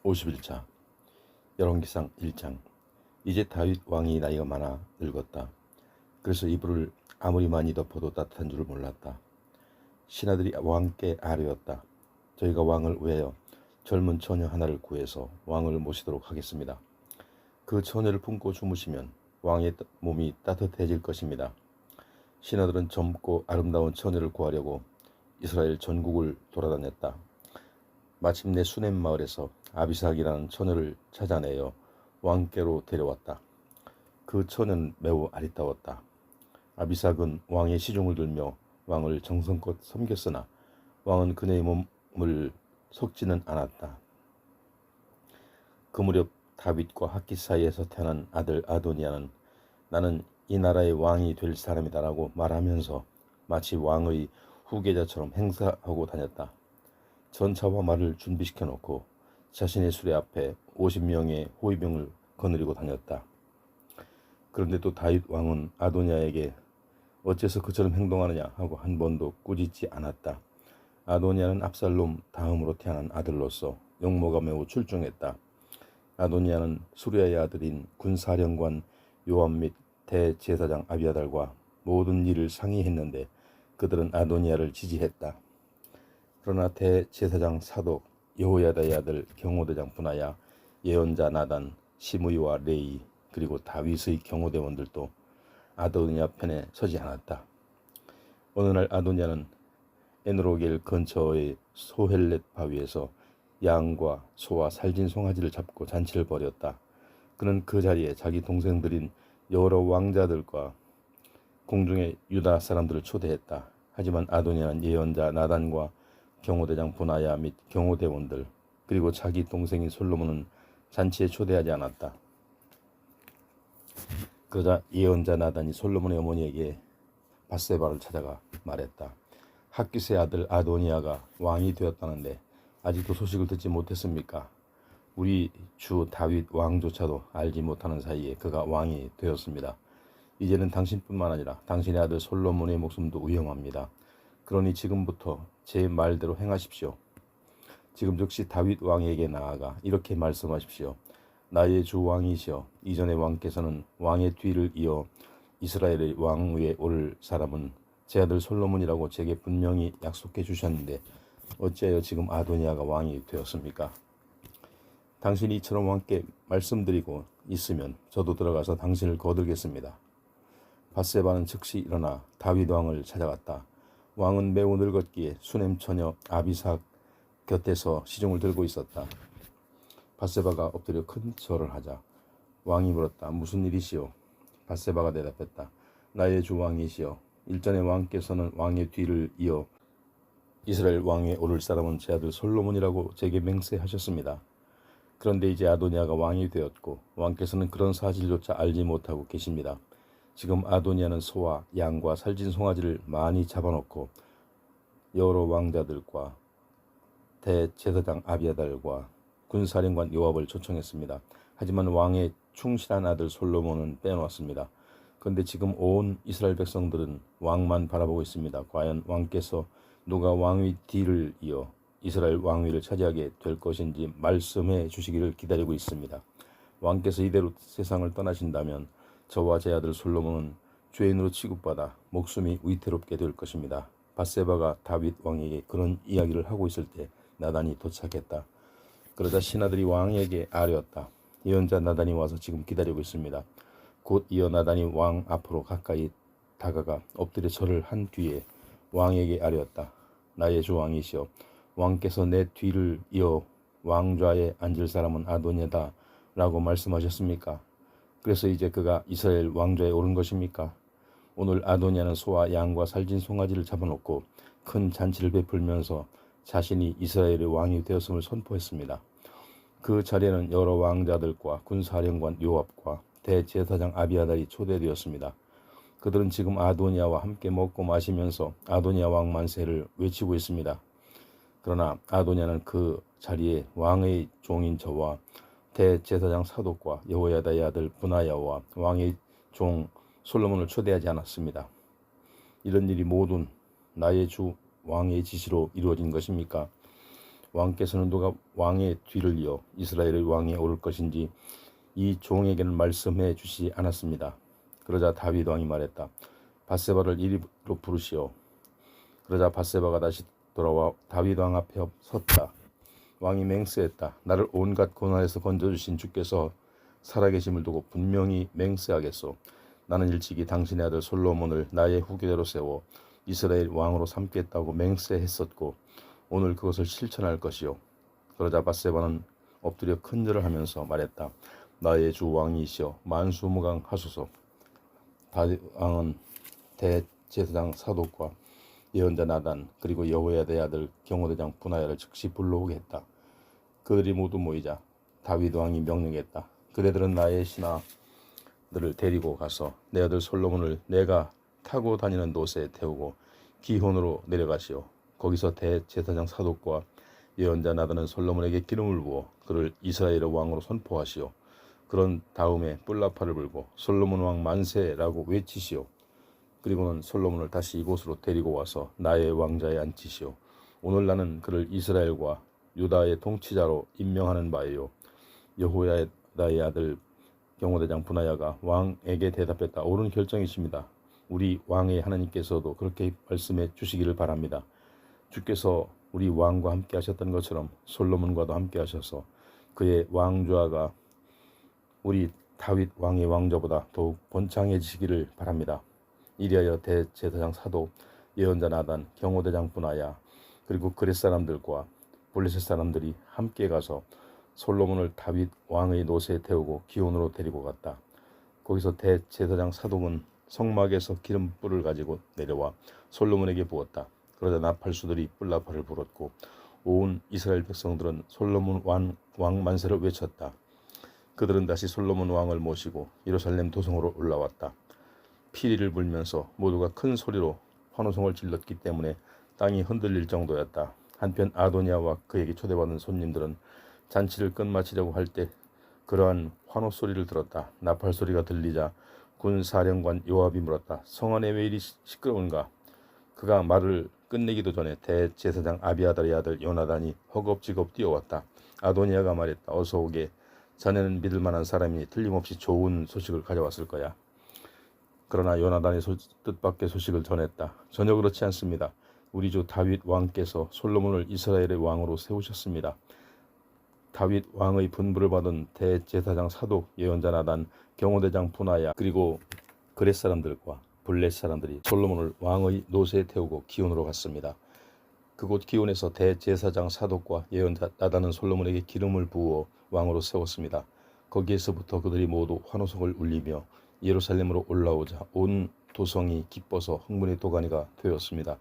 51차 열왕기상 1장. 이제 다윗 왕이 나이가 많아 늙었다. 그래서 이불을 아무리 많이 덮어도 따뜻한 줄을 몰랐다. 신하들이 왕께 아뢰었다. 저희가 왕을 위하여 젊은 처녀 하나를 구해서 왕을 모시도록 하겠습니다. 그 처녀를 품고 주무시면 왕의 몸이 따뜻해질 것입니다. 신하들은 젊고 아름다운 처녀를 구하려고 이스라엘 전국을 돌아다녔다. 마침내 수넴 마을에서 아비삭이라는 처녀를 찾아내어 왕께로 데려왔다. 그 처녀는 매우 아리따웠다. 아비삭은 왕의 시종을 들며 왕을 정성껏 섬겼으나 왕은 그녀의 몸을 속지는 않았다. 그 무렵 다윗과 핫깃 사이에서 태어난 아들 아도니아는 나는 이 나라의 왕이 될 사람이다라고 말하면서 마치 왕의 후계자처럼 행사하고 다녔다. 전차와 말을 준비시켜 놓고 자신의 수레 앞에 50명의 호위병을 거느리고 다녔다. 그런데 또 다윗 왕은 아도니아에게 어째서 그처럼 행동하느냐 하고 한 번도 꾸짖지 않았다. 아도니아는 압살롬 다음으로 태어난 아들로서 용모가 매우 출중했다. 아도니아는 수리아의 아들인 군사령관 요압 및 대제사장 아비아달과 모든 일을 상의했는데 그들은 아도니아를 지지했다. 그러나 대제사장 사독, 여호야다의 아들 경호대장 분하야, 예언자 나단, 시므이와 레이, 그리고 다윗의 경호대원들도 아도니아 편에 서지 않았다. 어느 날 아도니아는 에노로겔 근처의 소헬렛 바위에서 양과 소와 살진 송아지를 잡고 잔치를 벌였다. 그는 그 자리에 자기 동생들인 여러 왕자들과 궁중의 유다 사람들을 초대했다. 하지만 아도니아는 예언자 나단과 경호대장 분하야 및 경호대원들 그리고 자기 동생인 솔로몬은 잔치에 초대하지 않았다. 그러자 예언자 나단이 솔로몬의 어머니에게 밧세바를 찾아가 말했다. 핫깃의 아들 아도니아가 왕이 되었다는데 아직도 소식을 듣지 못했습니까? 우리 주 다윗 왕조차도 알지 못하는 사이에 그가 왕이 되었습니다. 이제는 당신뿐만 아니라 당신의 아들 솔로몬의 목숨도 위험합니다. 그러니 지금부터 제 말대로 행하십시오. 지금 즉시 다윗 왕에게 나아가 이렇게 말씀하십시오. 나의 주 왕이시여, 이전의 왕께서는 왕의 뒤를 이어 이스라엘의 왕 위에 오를 사람은 제 아들 솔로몬이라고 제게 분명히 약속해 주셨는데 어찌하여 지금 아도니아가 왕이 되었습니까? 당신이 이처럼 왕께 말씀드리고 있으면 저도 들어가서 당신을 거들겠습니다. 밧세바는 즉시 일어나 다윗 왕을 찾아갔다. 왕은 매우 늙었기에 수넴 처녀 아비삭 곁에서 시종을 들고 있었다. 밧세바가 엎드려 큰 절을 하자 왕이 물었다. 무슨 일이시오? 밧세바가 대답했다. 나의 주 왕이시여, 일전의 왕께서는 왕의 뒤를 이어 이스라엘 왕위에 오를 사람은 제 아들 솔로몬이라고 제게 맹세하셨습니다. 그런데 이제 아도니아가 왕이 되었고 왕께서는 그런 사실조차 알지 못하고 계십니다. 지금 아도니아는 소와 양과 살진 송아지를 많이 잡아놓고 여러 왕자들과 대제사장 아비아달과 군사령관 요압을 초청했습니다. 하지만 왕의 충실한 아들 솔로몬은 빼놓았습니다. 그런데 지금 온 이스라엘 백성들은 왕만 바라보고 있습니다. 과연 왕께서 누가 왕위 뒤를 이어 이스라엘 왕위를 차지하게 될 것인지 말씀해 주시기를 기다리고 있습니다. 왕께서 이대로 세상을 떠나신다면 저와 제 아들 솔로몬은 죄인으로 취급받아 목숨이 위태롭게 될 것입니다. 밧세바가 다윗 왕에게 그런 이야기를 하고 있을 때 나단이 도착했다. 그러자 신하들이 왕에게 아뢰었다. 예언자 나단이 와서 지금 기다리고 있습니다. 곧 이어 나단이 왕 앞으로 가까이 다가가 엎드려 절을 한 뒤에 왕에게 아뢰었다. 나의 주 왕이시여, 왕께서 내 뒤를 이어 왕좌에 앉을 사람은 아도니아다 라고 말씀하셨습니까? 그래서 이제 그가 이스라엘 왕좌에 오른 것입니까? 오늘 아도니아는 소와 양과 살진 송아지를 잡아놓고 큰 잔치를 베풀면서 자신이 이스라엘의 왕이 되었음을 선포했습니다. 그 자리에는 여러 왕자들과 군사령관 요압과 대제사장 아비아달이 초대되었습니다. 그들은 지금 아도니아와 함께 먹고 마시면서 아도니아 왕 만세를 외치고 있습니다. 그러나 아도니아는 그 자리에 왕의 종인 저와 대제사장 사독과 여호야다의 아들 분하야와 왕의 종 솔로몬을 초대하지 않았습니다. 이런 일이 모든 나의 주 왕의 지시로 이루어진 것입니까? 왕께서는 누가 왕의 뒤를 이어 이스라엘의 왕이 오를 것인지 이 종에게는 말씀해 주시지 않았습니다. 그러자 다윗 왕이 말했다. 밧세바를 이리로 부르시오. 그러자 밧세바가 다시 돌아와 다윗 왕 앞에 섰다. 왕이 맹세했다. 나를 온갖 고난에서 건져주신 주께서 살아계심을 두고 분명히 맹세하겠소. 나는 일찍이 당신의 아들 솔로몬을 나의 후계자로 세워 이스라엘 왕으로 삼겠다고 맹세했었고 오늘 그것을 실천할 것이요. 그러자 밧세바는 엎드려 큰절을 하면서 말했다. 나의 주 왕이시여 만수무강하소서. 다윗 왕은 대제사장 사독과 예언자 나단 그리고 여호야다의 아들 경호대장 분하야를 즉시 불러오게 했다. 그들이 모두 모이자 다윗 왕이 명령했다. 그대들은 나의 신하들을 데리고 가서 내 아들 솔로몬을 내가 타고 다니는 노새에 태우고 기혼으로 내려가시오. 거기서 대제사장 사독과 예언자 나단은 솔로몬에게 기름을 부어 그를 이스라엘의 왕으로 선포하시오. 그런 다음에 뿔나팔을 불고 솔로몬 왕 만세라고 외치시오. 그리고는 솔로몬을 다시 이곳으로 데리고 와서 나의 왕자에 앉히시오. 오늘 나는 그를 이스라엘과 유다의 통치자로 임명하는 바예요. 여호야다의 아들 경호대장 분하야가 왕에게 대답했다. 옳은 결정이십니다. 우리 왕의 하나님께서도 그렇게 말씀해 주시기를 바랍니다. 주께서 우리 왕과 함께 하셨던 것처럼 솔로몬과도 함께 하셔서 그의 왕좌가 우리 다윗 왕의 왕좌보다 더욱 번창해지기를 바랍니다. 이리하여 대제사장 사독, 예언자 나단, 경호대장 분하야 그리고 그렛 사람들과 블레셋 사람들이 함께 가서 솔로몬을 다윗 왕의 노새에 태우고 기온으로 데리고 갔다. 거기서 대제사장 사독은 성막에서 기름불을 가지고 내려와 솔로몬에게 부었다. 그러자 나팔수들이 뿔나팔을 불었고 온 이스라엘 백성들은 솔로몬 왕 만세를 외쳤다. 그들은 다시 솔로몬 왕을 모시고 예루살렘 도성으로 올라왔다. 피리를 불면서 모두가 큰 소리로 환호성을 질렀기 때문에 땅이 흔들릴 정도였다. 한편 아도니아와 그에게 초대받은 손님들은 잔치를 끝마치려고 할 때 그러한 환호 소리를 들었다. 나팔 소리가 들리자 군사령관 요압이 물었다. 성 안에 왜 이리 시끄러운가? 그가 말을 끝내기도 전에 대제사장 아비아달의 아들 요나단이 허겁지겁 뛰어왔다. 아도니아가 말했다. 어서 오게. 자네는 믿을 만한 사람이니 틀림없이 좋은 소식을 가져왔을 거야. 그러나 요나단의 뜻밖의 소식을 전했다. 전혀 그렇지 않습니다. 우리 주 다윗 왕께서 솔로몬을 이스라엘의 왕으로 세우셨습니다. 다윗 왕의 분부를 받은 대제사장 사독, 예언자 나단, 경호대장 분하야 그리고 그렛 사람들과 블렛 사람들이 솔로몬을 왕의 노새에 태우고 기온으로 갔습니다. 그곳 기온에서 대제사장 사독과 예언자 나단은 솔로몬에게 기름을 부어 왕으로 세웠습니다. 거기에서부터 그들이 모두 환호성을 울리며 예루살렘으로 올라오자 온 도성이 기뻐서 흥분의 도가니가 되었습니다.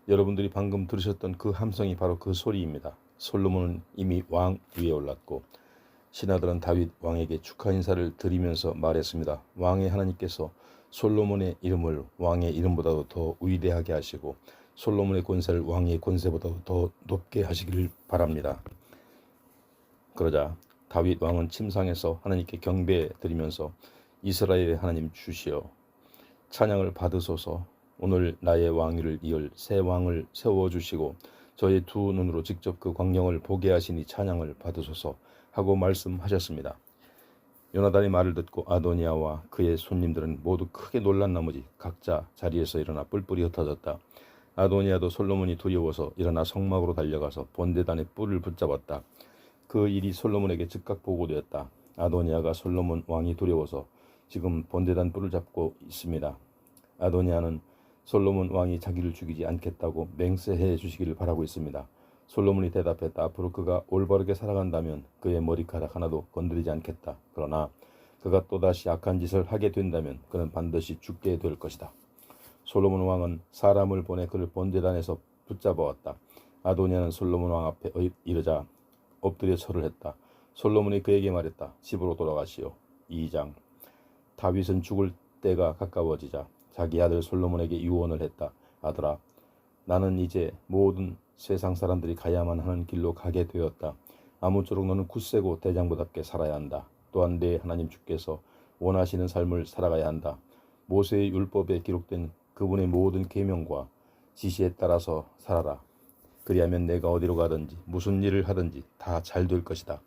여러분들이 방금 들으셨던 그 함성이 바로 그 소리입니다. 솔로몬은 이미 왕 위에 올랐고 신하들은 다윗 왕에게 축하 인사를 드리면서 말했습니다. 왕의 하나님께서 솔로몬의 이름을 왕의 이름보다도 더 위대하게 하시고 솔로몬의 권세를 왕의 권세보다도 더 높게 하시기를 바랍니다. 그러자 다윗 왕은 침상에서 하나님께 경배 드리면서 이스라엘의 하나님 주시어 찬양을 받으소서. 오늘 나의 왕위를 이을 새 왕을 세워주시고 저의 두 눈으로 직접 그 광경을 보게 하시니 찬양을 받으소서 하고 말씀하셨습니다. 요나단의 말을 듣고 아도니아와 그의 손님들은 모두 크게 놀란 나머지 각자 자리에서 일어나 뿔뿔이 흩어졌다. 아도니아도 솔로몬이 두려워서 일어나 성막으로 달려가서 번제단의 뿔을 붙잡았다. 그 일이 솔로몬에게 즉각 보고되었다. 아도니아가 솔로몬 왕이 두려워서 지금 번제단 뿔을 잡고 있습니다. 아도니아는 솔로몬 왕이 자기를 죽이지 않겠다고 맹세해 주시기를 바라고 있습니다. 솔로몬이 대답했다. 앞으로 그가 올바르게 살아간다면 그의 머리카락 하나도 건드리지 않겠다. 그러나 그가 또다시 악한 짓을 하게 된다면 그는 반드시 죽게 될 것이다. 솔로몬 왕은 사람을 보내 그를 번제단에서 붙잡아왔다. 아도니아는 솔로몬 왕 앞에 이르자 엎드려 절을 했다. 솔로몬이 그에게 말했다. 집으로 돌아가시오. 2장. 다윗은 죽을 때가 가까워지자 자기 아들 솔로몬에게 유언을 했다. 아들아, 나는 이제 모든 세상 사람들이 가야만 하는 길로 가게 되었다. 아무쪼록 너는 굳세고 대장부답게 살아야 한다. 또한 내 하나님 주께서 원하시는 삶을 살아가야 한다. 모세의 율법에 기록된 그분의 모든 계명과 지시에 따라서 살아라. 그리하면 내가 어디로 가든지 무슨 일을 하든지 다 잘 될 것이다.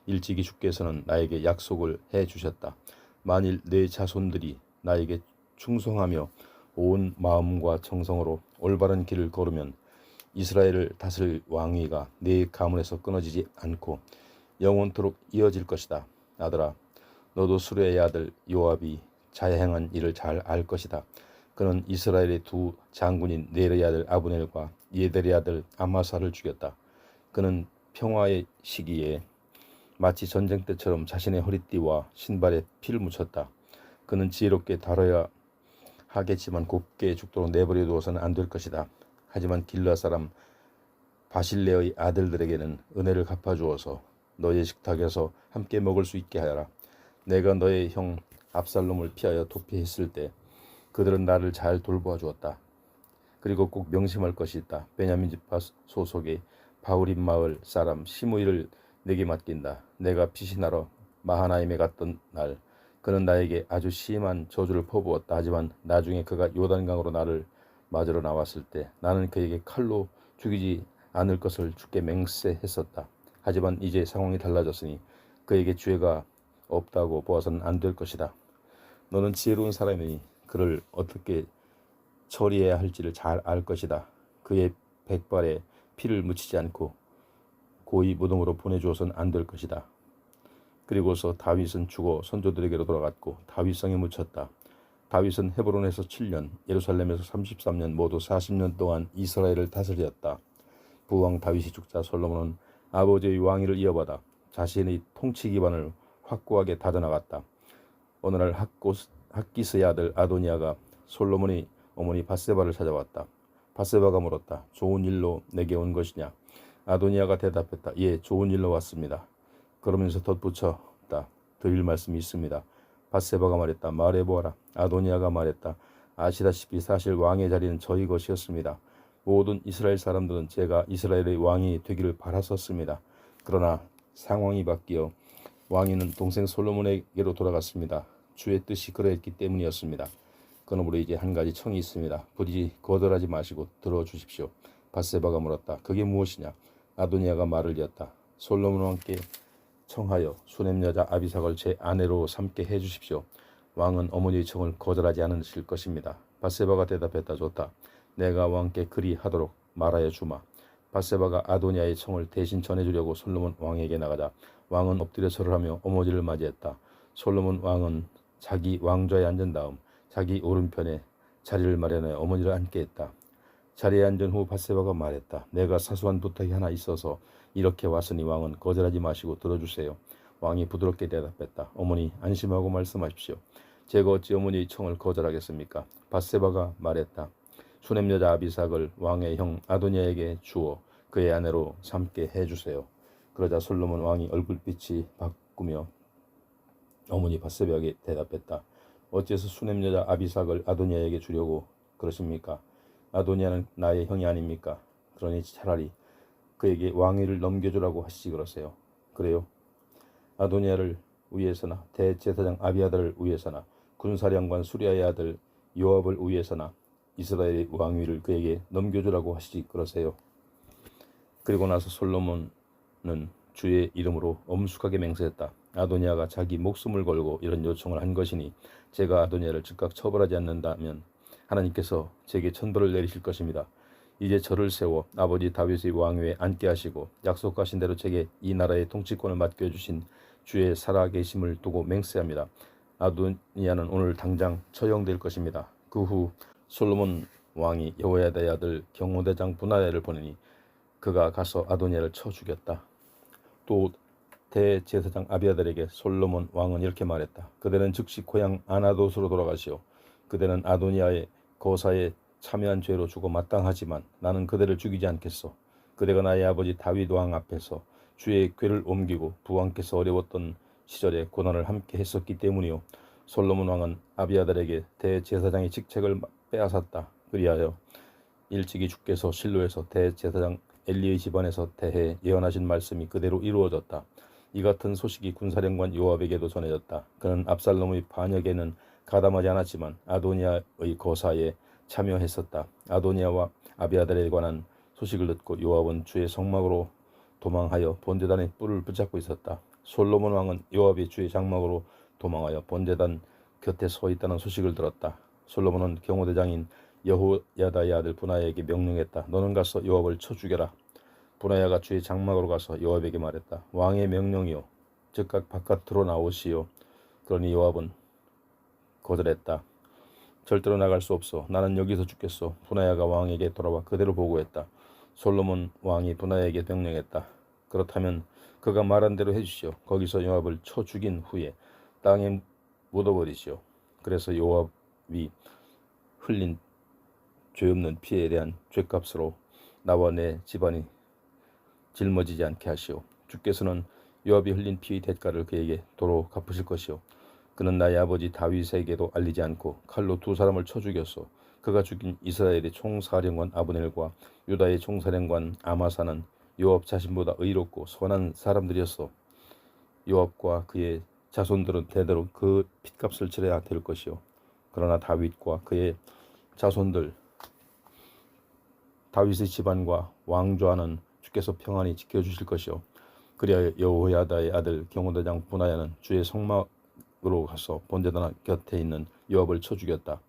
일찍이 주께서는 나에게 약속을 해 주셨다. 만일 내 자손들이 나에게 충성하며 온 마음과 정성으로 올바른 길을 걸으면 이스라엘을 다스릴 왕위가 내 가문에서 끊어지지 않고 영원토록 이어질 것이다. 아들아, 너도 수레의 아들 요압이 자행한 일을 잘 알 것이다. 그는 이스라엘의 두 장군인 네르의 아들 아브넬과 예델의 아들 아마사를 죽였다. 그는 평화의 시기에 마치 전쟁 때처럼 자신의 허리띠와 신발에 피를 묻혔다. 그는 지혜롭게 다뤄야 하겠지만 곱게 죽도록 내버려 두어서는 안 될 것이다. 하지만 길르앗 사람 바실레의 아들들에게는 은혜를 갚아주어서 너의 식탁에서 함께 먹을 수 있게 하여라. 내가 너의 형 압살롬을 피하여 도피했을 때 그들은 나를 잘 돌보아 주었다. 그리고 꼭 명심할 것이 있다. 베냐민 지파 소속의 바울임 마을 사람 시므이를 내게 맡긴다. 내가 피신하러 마하나임에 갔던 날 그는 나에게 아주 심한 저주를 퍼부었다. 하지만 나중에 그가 요단강으로 나를 맞으러 나왔을 때 나는 그에게 칼로 죽이지 않을 것을 주께 맹세했었다. 하지만 이제 상황이 달라졌으니 그에게 죄가 없다고 보아서는 안 될 것이다. 너는 지혜로운 사람이니 그를 어떻게 처리해야 할지를 잘 알 것이다. 그의 백발에 피를 묻히지 않고 고이 무덤으로 보내주어서는 안 될 것이다. 그리고서 다윗은 죽어 선조들에게로 돌아갔고 다윗성에 묻혔다. 다윗은 헤브론에서 7년, 예루살렘에서 33년, 모두 40년 동안 이스라엘을 다스렸다. 부왕 다윗이 죽자 솔로몬은 아버지의 왕위를 이어받아 자신의 통치 기반을 확고하게 다져나갔다. 어느 날 핫기스의 아들 아도니아가 솔로몬의 어머니 밧세바를 찾아왔다. 밧세바가 물었다. 좋은 일로 내게 온 것이냐? 아도니아가 대답했다. 예, 좋은 일로 왔습니다. 그러면서 덧붙였다. 드릴 말씀이 있습니다. 밧세바가 말했다. 말해보아라. 아도니아가 말했다. 아시다시피 사실 왕의 자리는 저희 것이었습니다. 모든 이스라엘 사람들은 제가 이스라엘의 왕이 되기를 바랐었습니다. 그러나 상황이 바뀌어 왕위는 동생 솔로몬에게로 돌아갔습니다. 주의 뜻이 그러했기 때문이었습니다. 그러므로 이제 한 가지 청이 있습니다. 부디 거절하지 마시고 들어주십시오. 밧세바가 물었다. 그게 무엇이냐? 아도니아가 말을 이었다. 솔로몬 왕께 청하여 수넴 여자 아비삭을 제 아내로 삼게 해주십시오. 왕은 어머니의 청을 거절하지 않으실 것입니다. 밧세바가 대답했다. 좋다. 내가 왕께 그리 하도록 말하여 주마. 밧세바가 아도니아의 청을 대신 전해주려고 솔로몬 왕에게 나가자 왕은 엎드려 절을 하며 어머니를 맞이했다. 솔로몬 왕은 자기 왕좌에 앉은 다음 자기 오른편에 자리를 마련하여 어머니를 앉게 했다. 자리에 앉은 후 밧세바가 말했다. 내가 사소한 부탁이 하나 있어서 이렇게 왔으니 왕은 거절하지 마시고 들어주세요. 왕이 부드럽게 대답했다. 어머니 안심하고 말씀하십시오. 제가 어찌 어머니의 청을 거절하겠습니까? 밧세바가 말했다. 수넴 여자 아비삭을 왕의 형 아도니아에게 주어 그의 아내로 삼게 해주세요. 그러자 솔로몬 왕이 얼굴빛이 바꾸며 어머니 밧세바에게 대답했다. 어째서 수넴 여자 아비삭을 아도니아에게 주려고 그러십니까? 아도니아는 나의 형이 아닙니까? 그러니 차라리 그에게 왕위를 넘겨주라고 하시지 그러세요. 그래요? 아도니아를 위해서나 대제사장 아비아달을 위해서나 군사령관 수리아의 아들 요압을 위해서나 이스라엘의 왕위를 그에게 넘겨주라고 하시지 그러세요. 그리고 나서 솔로몬은 주의 이름으로 엄숙하게 맹세했다. 아도니아가 자기 목숨을 걸고 이런 요청을 한 것이니 제가 아도니아를 즉각 처벌하지 않는다면 하나님께서 제게 천벌을 내리실 것입니다. 이제 저를 세워 아버지 다윗의 왕위에 앉게 하시고 약속하신 대로 제게 이 나라의 통치권을 맡겨주신 주의 살아계심을 두고 맹세합니다. 아도니아는 오늘 당장 처형될 것입니다. 그 후 솔로몬 왕이 여호야다의 아들 경호대장 분하야를 보내니 그가 가서 아도니아를 쳐 죽였다. 또 대제사장 아비아달에게 솔로몬 왕은 이렇게 말했다. 그대는 즉시 고향 아나돗으로 돌아가시오. 그대는 아도니아의 거사에 참여한 죄로 죽어 마땅하지만 나는 그대를 죽이지 않겠소. 그대가 나의 아버지 다윗 왕 앞에서 주의 궤를 옮기고 부왕께서 어려웠던 시절에 고난을 함께 했었기 때문이요. 솔로몬 왕은 아비아달에게 대제사장의 직책을 빼앗았다. 그리하여 일찍이 주께서 실로에서 대제사장 엘리의 집안에서 대해 예언하신 말씀이 그대로 이루어졌다. 이 같은 소식이 군사령관 요압에게도 전해졌다. 그는 압살롬의 반역에는 가담하지 않았지만 아도니아의 거사에 참여했었다. 아도니아와 아비아달에 관한 소식을 듣고 요압은 주의 성막으로 도망하여 번제단의 뿔을 붙잡고 있었다. 솔로몬 왕은 요압이 주의 장막으로 도망하여 번제단 곁에 서 있다는 소식을 들었다. 솔로몬은 경호대장인 여호야다의 아들 분하야에게 명령했다. 너는 가서 요압을 쳐 죽여라. 분하야가 주의 장막으로 가서 요압에게 말했다. 왕의 명령이요, 즉각 바깥으로 나오시오. 그러니 요압은 거절했다. 절대로 나갈 수 없어. 나는 여기서 죽겠소. 분하야가 왕에게 돌아와 그대로 보고했다. 솔로몬 왕이 분하야에게 명령했다. 그렇다면 그가 말한 대로 해주시오. 거기서 요압을 쳐 죽인 후에 땅에 묻어버리시오. 그래서 요압이 흘린 죄 없는 피에 대한 죄값으로 나와 내 집안이 짊어지지 않게 하시오. 주께서는 요압이 흘린 피의 대가를 그에게 도로 갚으실 것이오. 그는 나의 아버지 다윗에게도 알리지 않고 칼로 두 사람을 쳐 죽였소. 그가 죽인 이스라엘의 총사령관 아브넬과 유다의 총사령관 아마사는 요압 자신보다 의롭고 선한 사람들이었소. 요압과 그의 자손들은 대대로 그 핏값을 치러야 될 것이요. 그러나 다윗과 그의 자손들, 다윗의 집안과 왕좌는 주께서 평안히 지켜주실 것이요. 그리하여 여호야다의 아들 경호대장 분하야는 주의 성막으로 가서 번제단 곁에 있는 요압을 쳐 죽였다.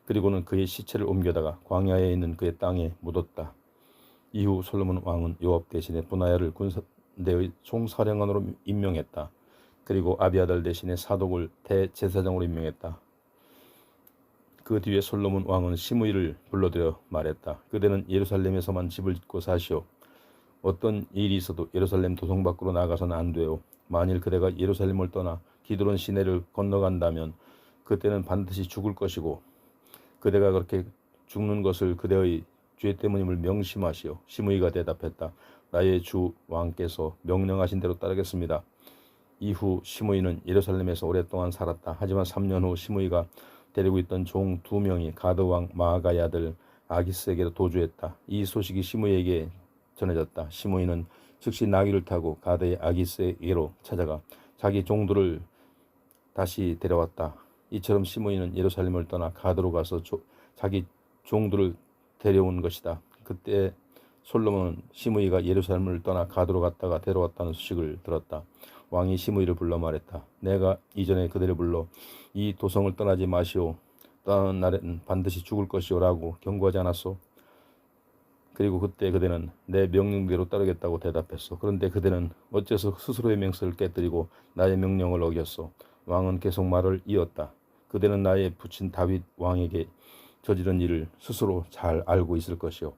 그리고는 그의 시체를 옮겨다가 광야에 있는 그의 땅에 묻었다. 이후 솔로몬 왕은 요압 대신에 분하야를 군대의 총사령관으로 임명했다. 그리고 아비아달 대신에 사독을 대제사장으로 임명했다. 그 뒤에 솔로몬 왕은 시므이를 불러들여 말했다. 그대는 예루살렘에서만 집을 짓고 사시오. 어떤 일이 있어도 예루살렘 도성 밖으로 나가서는 안 돼요. 만일 그대가 예루살렘을 떠나 기드론 시내를 건너간다면 그때는 반드시 죽을 것이고, 그대가 그렇게 죽는 것을 그대의 죄 때문임을 명심하시오. 시므이가 대답했다. 나의 주 왕께서 명령하신 대로 따르겠습니다. 이후 시므이는 예루살렘에서 오랫동안 살았다. 하지만 3년 후 시므이가 데리고 있던 종 2명이 가드 왕 마아가의 아들 아기스에게로 도주했다. 이 소식이 시므이에게 전해졌다. 시므이는 즉시 나귀를 타고 가드의 아기스에게로 찾아가 자기 종들을 다시 데려왔다. 이처럼 시므이는 예루살렘을 떠나 가드로 가서 자기 종들을 데려온 것이다. 그때 솔로몬은 시므이가 예루살렘을 떠나 가드로 갔다가 데려왔다는 소식을 들었다. 왕이 시므이를 불러 말했다. 내가 이전에 그대를 불러 이 도성을 떠나지 마시오. 떠나는 날에는 반드시 죽을 것이오 라고 경고하지 않았소? 그리고 그때 그대는 내 명령대로 따르겠다고 대답했어. 그런데 그대는 어째서 스스로의 맹세를 깨뜨리고 나의 명령을 어겼소? 왕은 계속 말을 이었다. 그대는 나의 부친 다윗 왕에게 저지른 일을 스스로 잘 알고 있을 것이오.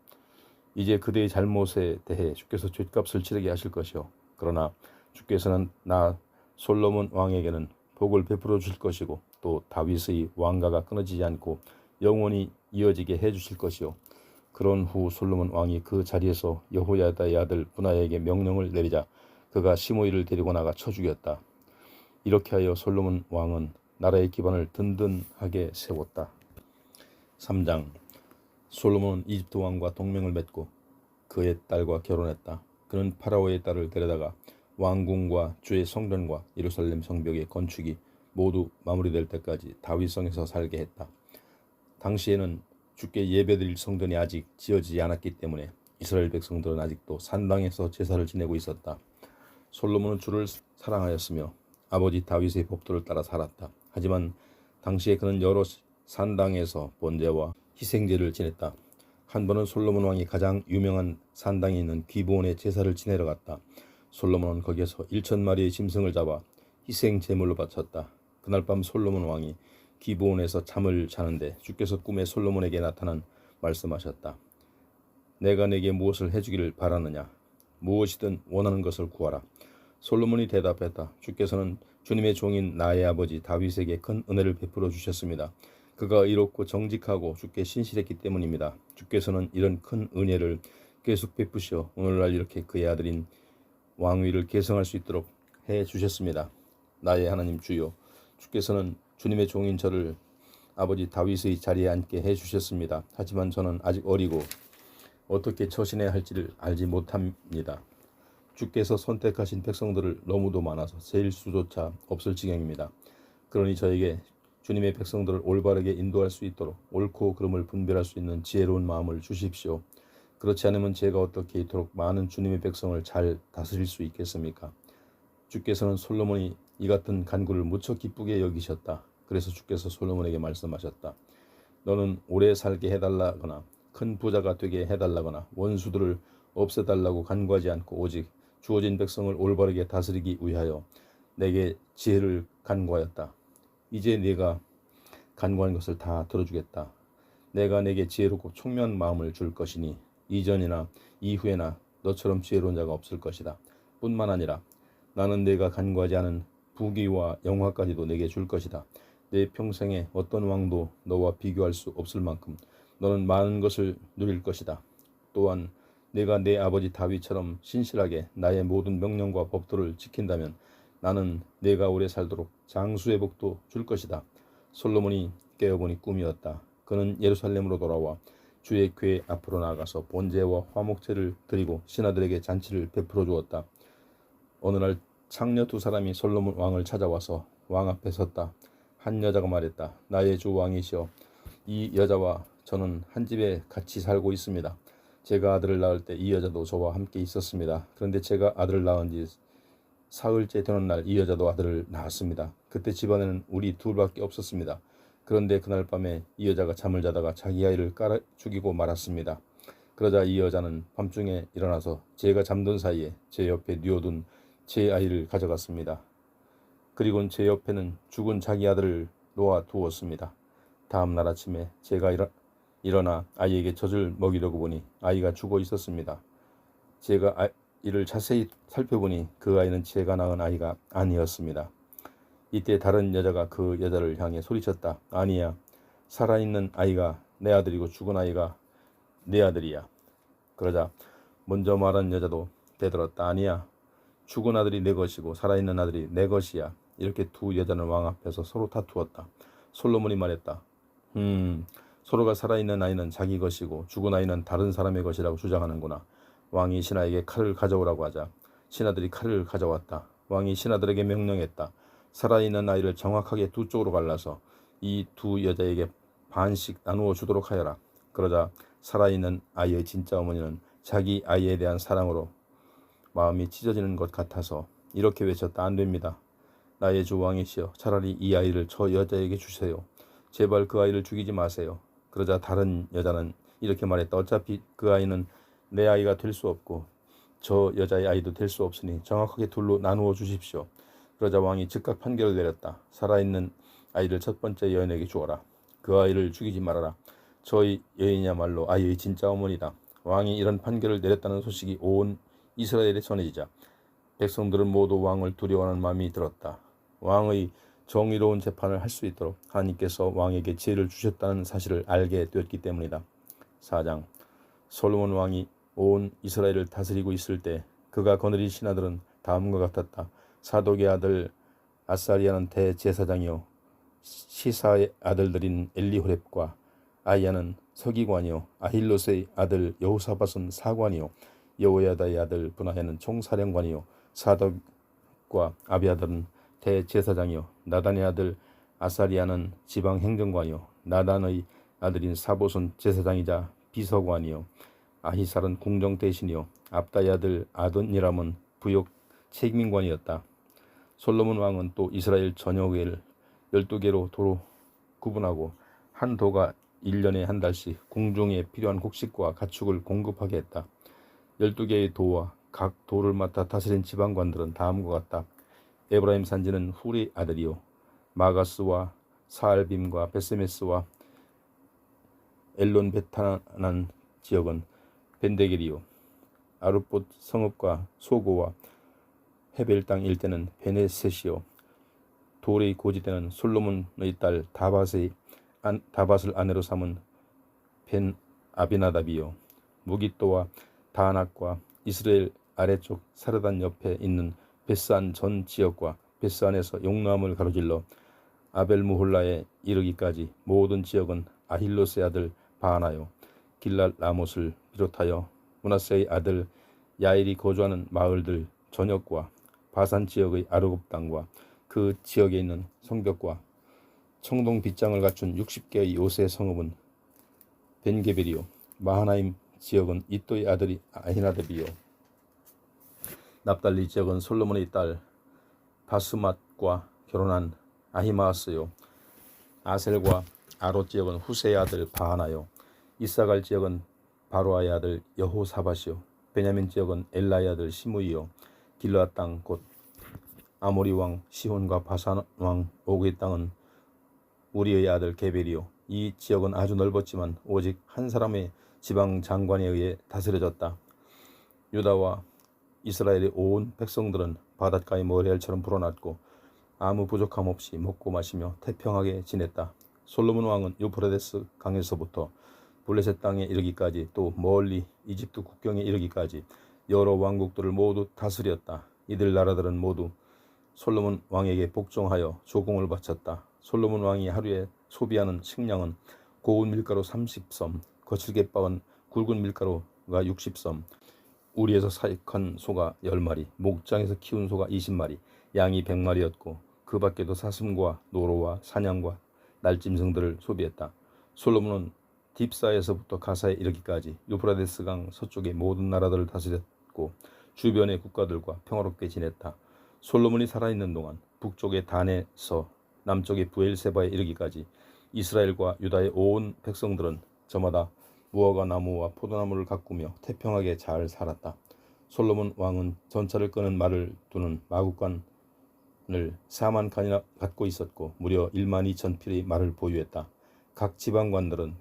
이제 그대의 잘못에 대해 주께서 죗값을 치르게 하실 것이오. 그러나 주께서는 나 솔로몬 왕에게는 복을 베풀어 주실 것이고 또 다윗의 왕가가 끊어지지 않고 영원히 이어지게 해 주실 것이오. 그런 후 솔로몬 왕이 그 자리에서 여호야다의 아들 분하야에게 명령을 내리자 그가 시므이를 데리고 나가 쳐 죽였다. 이렇게 하여 솔로몬 왕은 나라의 기반을 든든하게 세웠다. 3장. 솔로몬은 이집트 왕과 동맹을 맺고 그의 딸과 결혼했다. 그는 파라오의 딸을 데려다가 왕궁과 주의 성전과 예루살렘 성벽의 건축이 모두 마무리될 때까지 다윗성에서 살게 했다. 당시에는 주께 예배드릴 성전이 아직 지어지지 않았기 때문에 이스라엘 백성들은 아직도 산당에서 제사를 지내고 있었다. 솔로몬은 주를 사랑하였으며 아버지 다윗의 법도를 따라 살았다. 하지만 당시에 그는 여러 산당에서 번제와 희생제를 지냈다. 한 번은 솔로몬 왕이 가장 유명한 산당에 있는 기브온에 제사를 지내러 갔다. 솔로몬은 거기에서 1,000마리의 짐승을 잡아 희생 제물로 바쳤다. 그날 밤 솔로몬 왕이 기브온에서 잠을 자는데 주께서 꿈에 솔로몬에게 나타난 말씀하셨다. 내가 내게 무엇을 해주기를 바라느냐? 무엇이든 원하는 것을 구하라. 솔로몬이 대답했다. 주께서는 주님의 종인 나의 아버지 다윗에게 큰 은혜를 베풀어 주셨습니다. 그가 의롭고 정직하고 주께 신실했기 때문입니다. 주께서는 이런 큰 은혜를 계속 베푸시어 오늘날 이렇게 그의 아들인 왕위를 계승할 수 있도록 해 주셨습니다. 나의 하나님 주여, 주께서는 주님의 종인 저를 아버지 다윗의 자리에 앉게 해 주셨습니다. 하지만 저는 아직 어리고 어떻게 처신해야 할지를 알지 못합니다. 주께서 선택하신 백성들을 너무도 많아서 셀 수조차 없을 지경입니다. 그러니 저에게 주님의 백성들을 올바르게 인도할 수 있도록 옳고 그름을 분별할 수 있는 지혜로운 마음을 주십시오. 그렇지 않으면 제가 어떻게 이토록 많은 주님의 백성을 잘 다스릴 수 있겠습니까? 주께서는 솔로몬이 이 같은 간구를 무척 기쁘게 여기셨다. 그래서 주께서 솔로몬에게 말씀하셨다. 너는 오래 살게 해달라거나 큰 부자가 되게 해달라거나 원수들을 없애달라고 간구하지 않고 오직 주어진 백성을 올바르게 다스리기 위하여 내게 지혜를 간구하였다. 이제 네가 간구한 것을 다 들어주겠다. 내가 내게 지혜롭고 총명한 마음을 줄 것이니 이전이나 이후에나 너처럼 지혜로운 자가 없을 것이다. 뿐만 아니라 나는 내가 간구하지 않은 부귀와 영화까지도 내게 줄 것이다. 내 평생에 어떤 왕도 너와 비교할 수 없을 만큼 너는 많은 것을 누릴 것이다. 또한 내가 내 아버지 다윗처럼 신실하게 나의 모든 명령과 법도를 지킨다면 나는 내가 오래 살도록 장수의 복도 줄 것이다. 솔로몬이 깨어보니 꿈이었다. 그는 예루살렘으로 돌아와 주의 궤 앞으로 나가서 번제와 화목제를 드리고 신하들에게 잔치를 베풀어 주었다. 어느 날 창녀 두 사람이 솔로몬 왕을 찾아와서 왕 앞에 섰다. 한 여자가 말했다. 나의 주 왕이시여, 이 여자와 저는 한 집에 같이 살고 있습니다. 제가 아들을 낳을 때 이 여자도 저와 함께 있었습니다. 그런데 제가 아들을 낳은 지 사흘째 되는 날 이 여자도 아들을 낳았습니다. 그때 집안에는 우리 둘밖에 없었습니다. 그런데 그날 밤에 이 여자가 잠을 자다가 자기 아이를 깔아 죽이고 말았습니다. 그러자 이 여자는 밤중에 일어나서 제가 잠든 사이에 제 옆에 뉘어둔 제 아이를 가져갔습니다. 그리고는 제 옆에는 죽은 자기 아들을 놓아 두었습니다. 다음 날 아침에 제가 일어나 아이에게 젖을 먹이려고 보니 아이가 죽어 있었습니다. 제가 이를 자세히 살펴보니 그 아이는 제가 낳은 아이가 아니었습니다. 이때 다른 여자가 그 여자를 향해 소리쳤다. 아니야, 살아있는 아이가 내 아들이고 죽은 아이가 내 아들이야. 그러자 먼저 말한 여자도 대들었다. 아니야, 죽은 아들이 내 것이고 살아있는 아들이 내 것이야. 이렇게 두 여자는 왕 앞에서 서로 다투었다. 솔로몬이 말했다. 서로가 살아있는 아이는 자기 것이고 죽은 아이는 다른 사람의 것이라고 주장하는구나. 왕이 신하에게 칼을 가져오라고 하자 신하들이 칼을 가져왔다. 왕이 신하들에게 명령했다. 살아있는 아이를 정확하게 두 쪽으로 갈라서 이 두 여자에게 반씩 나누어 주도록 하여라. 그러자 살아있는 아이의 진짜 어머니는 자기 아이에 대한 사랑으로 마음이 찢어지는 것 같아서 이렇게 외쳤다. 안 됩니다. 나의 주 왕이시여, 차라리 이 아이를 저 여자에게 주세요. 제발 그 아이를 죽이지 마세요. 그러자 다른 여자는 이렇게 말했다. 어차피 그 아이는 내 아이가 될 수 없고 저 여자의 아이도 될 수 없으니 정확하게 둘로 나누어 주십시오. 그러자 왕이 즉각 판결을 내렸다. 살아있는 아이를 첫 번째 여인에게 주어라. 그 아이를 죽이지 말아라. 저 여인이야말로 아이의 진짜 어머니다. 왕이 이런 판결을 내렸다는 소식이 온 이스라엘에 전해지자 백성들은 모두 왕을 두려워하는 마음이 들었다. 왕의 정의로운 재판을 할 수 있도록 하나님께서 왕에게 지혜를 주셨다는 사실을 알게 되었기 때문이다. 4장. 솔로몬 왕이 온 이스라엘을 다스리고 있을 때 그가 거느린 신하들은 다음과 같았다. 사독의 아들 아사리아는 대제사장이요, 시사의 아들들인 엘리호렙과 아이야는 서기관이요, 아힐롯의 아들 여호사밧은 사관이요, 여호야다의 아들 브나야는 총사령관이요, 사독과 아비아들은 대제사장이요, 나단의 아들 아사리아는 지방행정관이요, 나단의 아들인 사봇은 제사장이자 비서관이요, 아히살은 궁정대신이요, 압다의 아들 아돈니람은 부역 책임관이었다. 솔로몬 왕은 또 이스라엘 전역을 12개로 도로 구분하고 한 도가 1년에 한 달씩 궁중에 필요한 곡식과 가축을 공급하게 했다. 12개의 도와 각 도를 맡아 다스린 지방관들은 다음과 같다. 에브라임 산지는 훌의 아들이요, 마가스와 사알빔과 베세메스와 엘론베타난 지역은 벤데겔이요, 아룻봇 성읍과 소고와 헤벨 땅 일대는 베네셋이요, 돌의 고지대는 솔로몬의 딸 다밧을 아내로 삼은 벤 아비나답이요, 무깃도와 다낙과 이스라엘 아래쪽 사르단 옆에 있는 베스안 전 지역과 베스안에서 용나무를 가로질러 아벨무홀라에 이르기까지 모든 지역은 아힐롯의 아들 바하나요, 길랏 라못을 비롯하여 므낫세의 아들 야일이 거주하는 마을들 전역과 바산 지역의 아르곱 땅과 그 지역에 있는 성벽과 청동 빗장을 갖춘 60개의 요새 성읍은 벤게벨이요, 마하나임 지역은 이또의 아들이 아히나답이요 납달리 지역은 솔로몬의 딸 바스맛과 결혼한 아히마아스요 아셀과 아롯 지역은 후세의 아들 바하나요 이사갈 지역은 바로아의 아들 여호사밧이요 베냐민 지역은 엘라의 아들 시므이요 길르앗 땅 곧 아모리 왕 시혼과 바산 왕 오그의 땅은 우리의 아들 게벨이요 이 지역은 아주 넓었지만 오직 한 사람의 지방 장관에 의해 다스려졌다. 유다와 이스라엘의 온 백성들은 바닷가의 모래알처럼 불어났고 아무 부족함 없이 먹고 마시며 태평하게 지냈다. 솔로몬 왕은 유프라데스 강에서부터 블레셋 땅에 이르기까지 또 멀리 이집트 국경에 이르기까지 여러 왕국들을 모두 다스렸다. 이들 나라들은 모두 솔로몬 왕에게 복종하여 조공을 바쳤다. 솔로몬 왕이 하루에 소비하는 식량은 고운 밀가루 30섬, 거칠게 빻은 굵은 밀가루가 60섬, 우리에서 사육한 소가 10마리, 목장에서 키운 소가 20마리, 양이 100마리였고 그 밖에도 사슴과 노루와 사냥과 날짐승들을 소비했다. 솔로몬은 딥사에서부터 가사에 이르기까지 유프라데스 강 서쪽의 모든 나라들을 다스렸고 주변의 국가들과 평화롭게 지냈다. 솔로몬이 살아있는 동안 북쪽의 단에서 남쪽의 부엘세바에 이르기까지 이스라엘과 유다의 온 백성들은 저마다 무화과 나무와 포도나무를 가꾸며 태평하게 잘 살았다. 솔로몬 왕은 전차를 끄는 말을 두는 마구간을 4만 칸이나 갖고 있었고 무려 1만 2천 필의 말을 보유했다. 각 지방관들은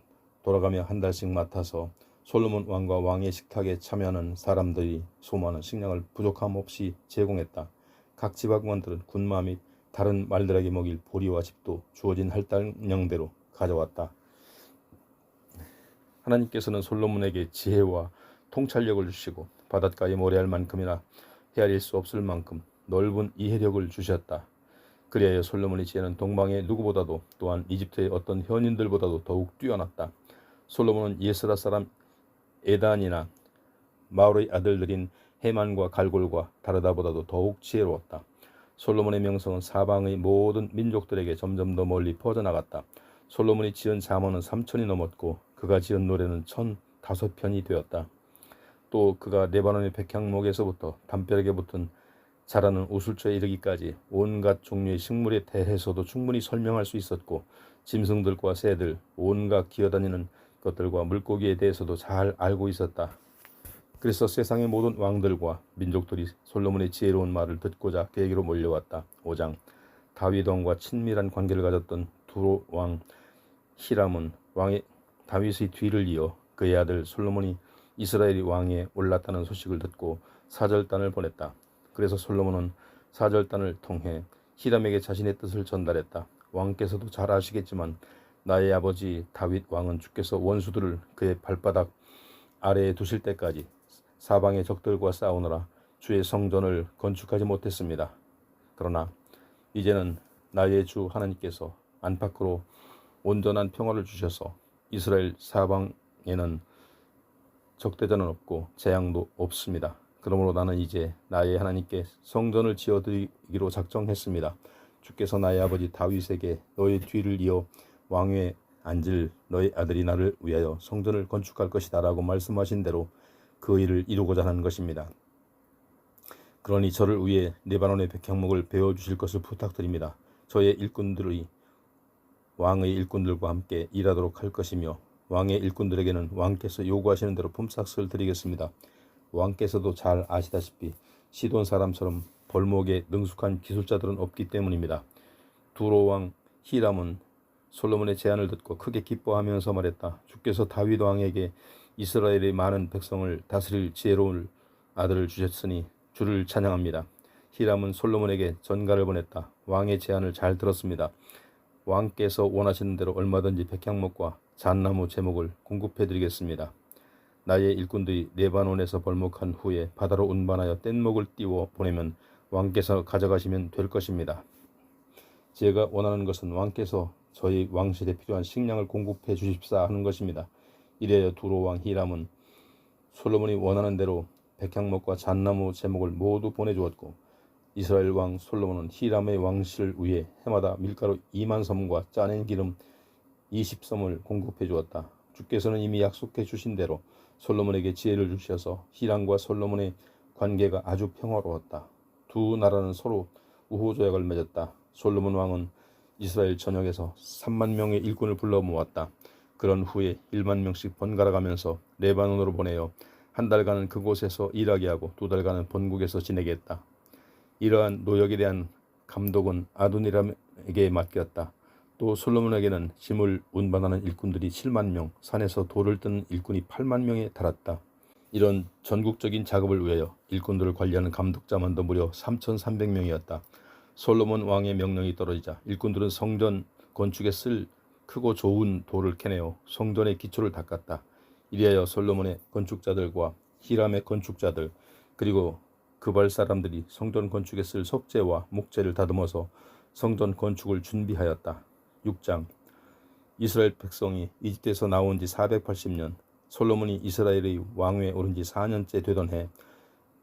돌아가며 한 달씩 맡아서 솔로몬 왕과 왕의 식탁에 참여하는 사람들이 소모하는 식량을 부족함 없이 제공했다. 각 지방관들은 군마 및 다른 말들에게 먹일 보리와 짚도 주어진 할당량대로 가져왔다. 하나님께서는 솔로몬에게 지혜와 통찰력을 주시고 바닷가의 모래알만큼이나 헤아릴 수 없을 만큼 넓은 이해력을 주셨다. 그리하여 솔로몬의 지혜는 동방의 누구보다도 또한 이집트의 어떤 현인들보다도 더욱 뛰어났다. 솔로몬은 예스라 사람 에단이나 마울의 아들들인 헤만과 갈골과 다르다보다도 더욱 지혜로웠다. 솔로몬의 명성은 사방의 모든 민족들에게 점점 더 멀리 퍼져나갔다. 솔로몬이 지은 잠언은 3천이 넘었고 그가 지은 노래는 1005편이 되었다. 또 그가 레바논의 백향목에서부터 담벼락에 붙은 자라는 우술초에 이르기까지 온갖 종류의 식물에 대해서도 충분히 설명할 수 있었고 짐승들과 새들, 온갖 기어다니는 것들과 물고기에 대해서도 잘 알고 있었다. 그래서 세상의 모든 왕들과 민족들이 솔로몬의 지혜로운 말을 듣고자 그에게로 몰려왔다. 5장 다윗 왕과 친밀한 관계를 가졌던 두로 왕 히람은 왕의 다윗의 뒤를 이어 그의 아들 솔로몬이 이스라엘이 왕위에 올랐다는 소식을 듣고 사절단을 보냈다. 그래서 솔로몬은 사절단을 통해 히람에게 자신의 뜻을 전달했다. 왕께서도 잘 아시겠지만 나의 아버지 다윗 왕은 주께서 원수들을 그의 발바닥 아래에 두실 때까지 사방의 적들과 싸우느라 주의 성전을 건축하지 못했습니다. 그러나 이제는 나의 주 하나님께서 안팎으로 온전한 평화를 주셔서 이스라엘 사방에는 적대자는 없고 재앙도 없습니다. 그러므로 나는 이제 나의 하나님께 성전을 지어드리기로 작정했습니다. 주께서 나의 아버지 다윗에게 너의 뒤를 이어 왕위에 앉을 너의 아들이 나를 위하여 성전을 건축할 것이다 라고 말씀하신 대로 그 일을 이루고자 하는 것입니다. 그러니 저를 위해 레바논의 백향목을 베어주실 것을 부탁드립니다. 저의 일꾼들이 왕의 일꾼들과 함께 일하도록 할 것이며 왕의 일꾼들에게는 왕께서 요구하시는 대로 품삯을 드리겠습니다. 왕께서도 잘 아시다시피 시돈 사람처럼 벌목에 능숙한 기술자들은 없기 때문입니다. 두로 왕 히람은 솔로몬의 제안을 듣고 크게 기뻐하면서 말했다. 주께서 다윗 왕에게 이스라엘의 많은 백성을 다스릴 지혜로운 아들을 주셨으니 주를 찬양합니다. 히람은 솔로몬에게 전가를 보냈다. 왕의 제안을 잘 들었습니다. 왕께서 원하시는 대로 얼마든지 백향목과 잣나무 제목을 공급해드리겠습니다. 나의 일꾼들이 레바논에서 벌목한 후에 바다로 운반하여 뗏목을 띄워 보내면 왕께서 가져가시면 될 것입니다. 제가 원하는 것은 왕께서 저희 왕실에 필요한 식량을 공급해 주십사 하는 것입니다. 이래야 두로 왕 히람은 솔로몬이 원하는 대로 백향목과 잣나무 제목을 모두 보내주었고 이스라엘 왕 솔로몬은 히람의 왕실을 위해 해마다 밀가루 2만 섬과 짜낸 기름 20섬을 공급해 주었다. 주께서는 이미 약속해 주신 대로 솔로몬에게 지혜를 주셔서 히람과 솔로몬의 관계가 아주 평화로웠다. 두 나라는 서로 우호조약을 맺었다. 솔로몬 왕은 이스라엘 전역에서 3만 명의 일꾼을 불러 모았다. 그런 후에 1만 명씩 번갈아 가면서 레바논으로 보내어 한 달간은 그곳에서 일하게 하고 두 달간은 본국에서 지내게 했다. 이러한 노역에 대한 감독은 아도니람에게 맡겼다. 또 솔로몬에게는 짐을 운반하는 일꾼들이 7만 명, 산에서 돌을 뜯는 일꾼이 8만 명에 달았다. 이런 전국적인 작업을 위하여 일꾼들을 관리하는 감독자만도 무려 3,300명이었다. 솔로몬 왕의 명령이 떨어지자 일꾼들은 성전 건축에 쓸 크고 좋은 돌을 캐내어 성전의 기초를 닦았다. 이리하여 솔로몬의 건축자들과 히람의 건축자들 그리고 그발 사람들이 성전 건축에 쓸 석재와 목재를 다듬어서 성전 건축을 준비하였다. 6장 이스라엘 백성이 이집트에서 나온 지 480년 솔로몬이 이스라엘의 왕위에 오른 지 4년째 되던 해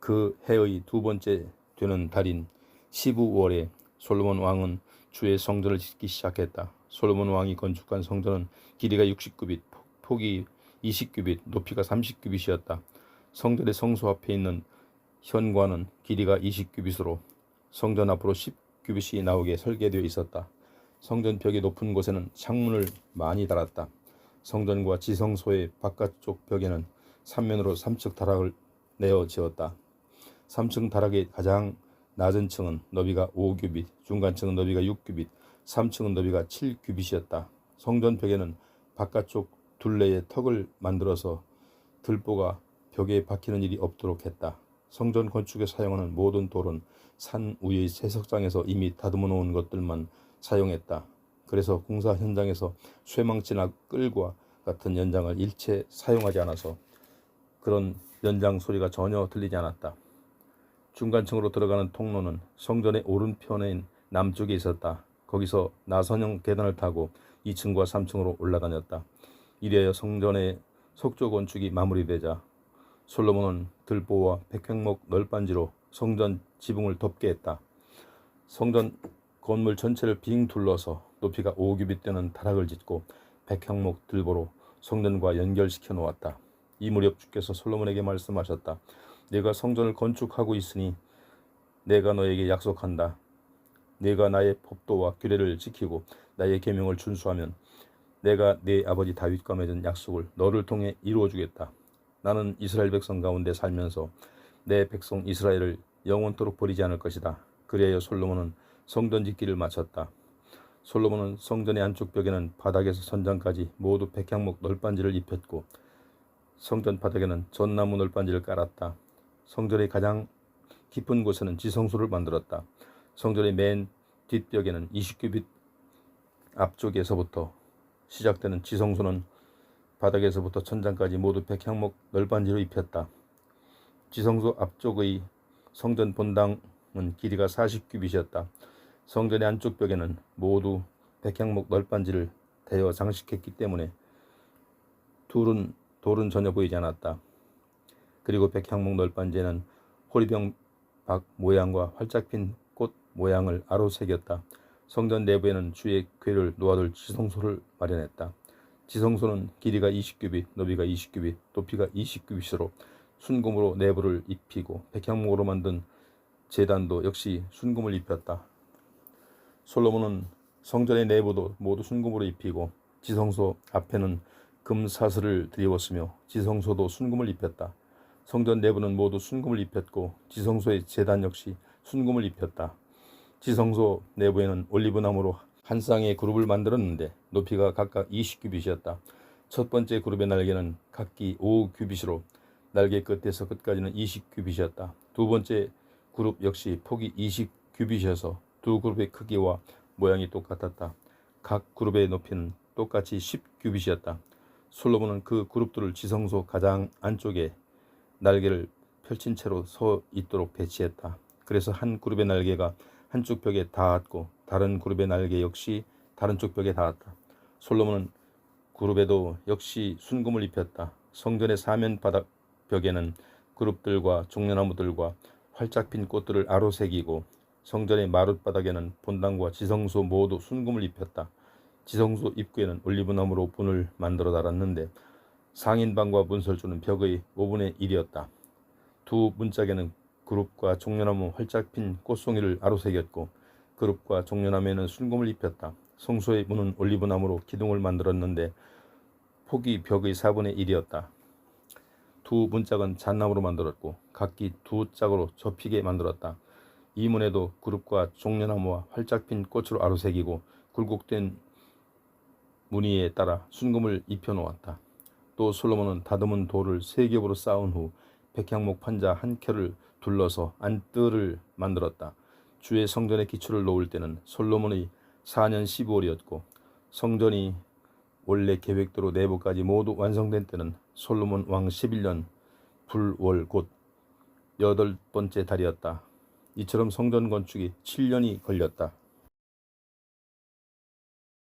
그 해의 두 번째 되는 달인 15월에 솔로몬 왕은 주의 성전을 짓기 시작했다. 솔로몬 왕이 건축한 성전은 길이가 60규빗, 폭이 20규빗, 높이가 30규빗이었다. 성전의 성소 앞에 있는 현관은 길이가 20규빗으로 성전 앞으로 10규빗이 나오게 설계되어 있었다. 성전 벽이 높은 곳에는 창문을 많이 달았다. 성전과 지성소의 바깥쪽 벽에는 3면으로 3층 다락을 내어 지었다. 3층 다락의 가장 낮은 층은 너비가 5규빗, 중간층은 너비가 6규빗, 3층은 너비가 7규빗이었다. 성전 벽에는 바깥쪽 둘레에 턱을 만들어서 들보가 벽에 박히는 일이 없도록 했다. 성전 건축에 사용하는 모든 돌은 산 위의 세석장에서 이미 다듬어 놓은 것들만 사용했다. 그래서 공사 현장에서 쇠망치나 끌과 같은 연장을 일체 사용하지 않아서 그런 연장 소리가 전혀 들리지 않았다. 중간층으로 들어가는 통로는 성전의 오른편인 남쪽에 있었다. 거기서 나선형 계단을 타고 2층과 3층으로 올라다녔다. 이래야 성전의 석조 건축이 마무리되자 솔로몬은 들보와 백향목 널빤지로 성전 지붕을 덮게 했다. 성전 건물 전체를 빙 둘러서 높이가 5규빗 되는 다락을 짓고 백향목 들보로 성전과 연결시켜 놓았다. 이 무렵 주께서 솔로몬에게 말씀하셨다. 내가 성전을 건축하고 있으니 내가 너에게 약속한다. 내가 나의 법도와 규례를 지키고 나의 계명을 준수하면 내가 네 아버지 다윗과 맺은 약속을 너를 통해 이루어 주겠다. 나는 이스라엘 백성 가운데 살면서 내 백성 이스라엘을 영원토록 버리지 않을 것이다. 그리하여 솔로몬은 성전 짓기를 마쳤다. 솔로몬은 성전의 안쪽 벽에는 바닥에서 선장까지 모두 백향목 널빤지를 입혔고 성전 바닥에는 전나무 널빤지를 깔았다. 성전의 가장 깊은 곳에는 지성소를 만들었다. 성전의 맨 뒷벽에는 20규빗 앞쪽에서부터 시작되는 지성소는 바닥에서부터 천장까지 모두 백향목 널빤지로 입혔다. 지성소 앞쪽의 성전 본당은 길이가 40규빗이었다. 성전의 안쪽 벽에는 모두 백향목 널빤지를 대어 장식했기 때문에 돌은 전혀 보이지 않았다. 그리고 백향목 널빤지에는 호리병 박 모양과 활짝 핀 꽃 모양을 아로 새겼다. 성전 내부에는 주의 궤를 놓아둘 지성소를 마련했다. 지성소는 길이가 20규빗, 너비가 20규빗, 높이가 20규빗으로 순금으로 내부를 입히고 백향목으로 만든 제단도 역시 순금을 입혔다. 솔로몬은 성전의 내부도 모두 순금으로 입히고 지성소 앞에는 금사슬을 드리웠으며 지성소도 순금을 입혔다. 성전 내부는 모두 순금을 입혔고 지성소의 제단 역시 순금을 입혔다. 지성소 내부에는 올리브나무로 한 쌍의 그룹을 만들었는데 높이가 각각 20규빗이었다. 첫 번째 그룹의 날개는 각기 5규빗으로 날개 끝에서 끝까지는 20규빗이었다. 두 번째 그룹 역시 폭이 20규빗이어서 두 그룹의 크기와 모양이 똑같았다. 각 그룹의 높이는 똑같이 10규빗이었다. 솔로몬은 그 그룹들을 지성소 가장 안쪽에 날개를 펼친 채로 서 있도록 배치했다. 그래서 한 그룹의 날개가 한쪽 벽에 닿았고 다른 그룹의 날개 역시 다른 쪽 벽에 닿았다. 솔로몬은 그룹에도 역시 순금을 입혔다. 성전의 사면 바닥 벽에는 그룹들과 종려나무들과 활짝 핀 꽃들을 아로 새기고 성전의 마룻바닥에는 본당과 지성소 모두 순금을 입혔다. 지성소 입구에는 올리브나무로 분을 만들어 달았는데 상인방과 문설주는 벽의 5분의 1이었다. 두 문짝에는 그룹과 종려나무 활짝 핀 꽃송이를 아로새겼고 그룹과 종려나무에는 순금을 입혔다. 성소의 문은 올리브나무로 기둥을 만들었는데 폭이 벽의 4분의 1이었다. 두 문짝은 잣나무로 만들었고 각기 두 짝으로 접히게 만들었다. 이 문에도 그룹과 종려나무와 활짝 핀 꽃으로 아로새기고 굴곡된 무늬에 따라 순금을 입혀놓았다. 또 솔로몬은 다듬은 돌을 3겹으로 쌓은 후 백향목 판자 한 켤을 둘러서 안뜰을 만들었다. 주의 성전의 기초를 놓을 때는 솔로몬의 4년 15월이었고 성전이 원래 계획대로 내부까지 모두 완성된 때는 솔로몬 왕 11년 불월 곧 8번째 달이었다. 이처럼 성전 건축이 7년이 걸렸다.